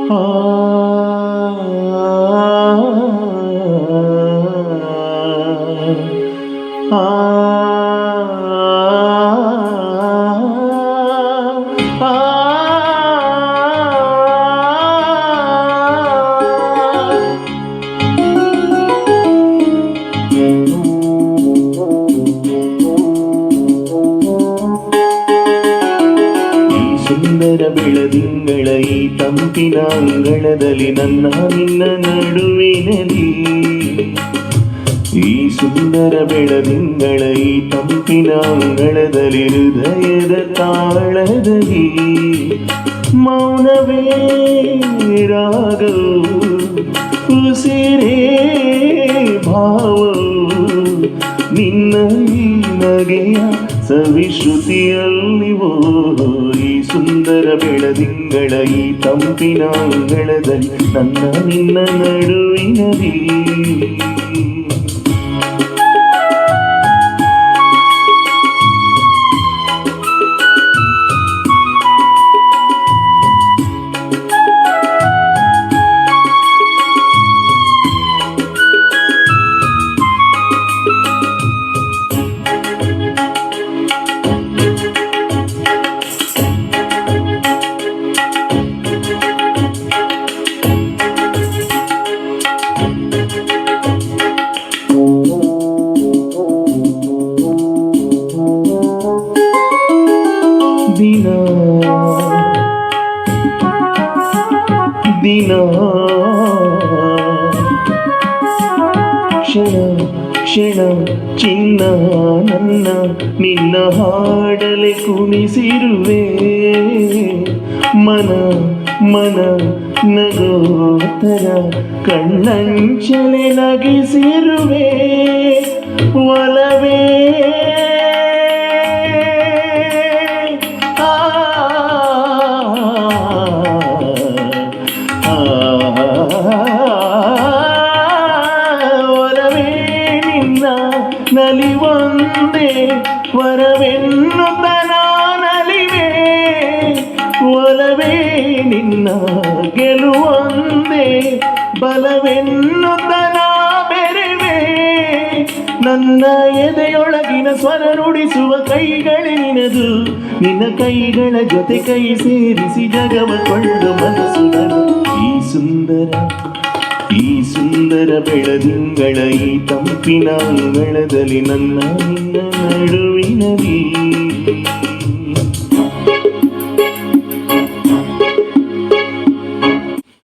ಆ ಆ ಸುಂದರ ಬೆಳದಿಂಗಳ ಈ ತಂಪಿನ ಅಂಗಳದಲ್ಲಿ ನನ್ನ ನಿನ್ನ ನಡುವಿನಲ್ಲಿ ಈ ಸುಂದರ ಬೆಳದಿಂಗಳ ಈ ತಂಪಿನ ಅಂಗಳದಲ್ಲಿ ಹೃದಯದ ತಾಳದಲ್ಲಿ ಮೌನವೇ ರಾಗವು ಉಸಿರೇ ಭಾವವು ನಿನ್ನ ನಗೆಯ ಸವಿಶ್ರುತಿಯಲ್ಲಿ ಈ ಸುಂದರ ಬೆಳದಿಂಗಳ ಈ ತಂಪಿನ ಅಂಗಳದಲ್ಲಿ ನನ್ನ ನಿನ್ನ ನಡುವಿನಲ್ಲಿ ದಿನ ದಿನ ಕ್ಷಣ ಕ್ಷಣ ಚಿನ್ನ ನನ್ನ ನಿನ್ನ ಹಾಡಲೆ ಕುಣಿಸಿರುವೆ ಮನ ಮನ ನಗೋತರ ಕಣ್ಣಂಚಲೆ ನಗಿಸಿರುವೆ ಒಲವೇ ನಲಿವೊಂದೇ ವರವೆನ್ನುತ್ತ ನಾನಲಿವೆ ಒಲವೇ ನಿನ್ನ ಗೆಲುವೊಂದೇ ಬಲವೆನ್ನುತ್ತ ನಾ ಬೆರೆವೆ ನನ್ನ ಎದೆಯೊಳಗಿನ ಸ್ವರ ನುಡಿಸುವ ಕೈಗಳೇ ನಿನದು ನಿನ್ನ ಕೈಗಳ ಜೊತೆ ಕೈ ಸೇರಿಸಿ ಜಗವ ಕೊಂಡು ಮನಸ್ಸು ಈ ಸುಂದರ ಬೆಳದಿಂಗಳ ಈ ತಂಪಿನ ಅಂಗಳದಲ್ಲಿ ನನ್ನ ನಿನ್ನ ನಡುವಿನಲ್ಲಿ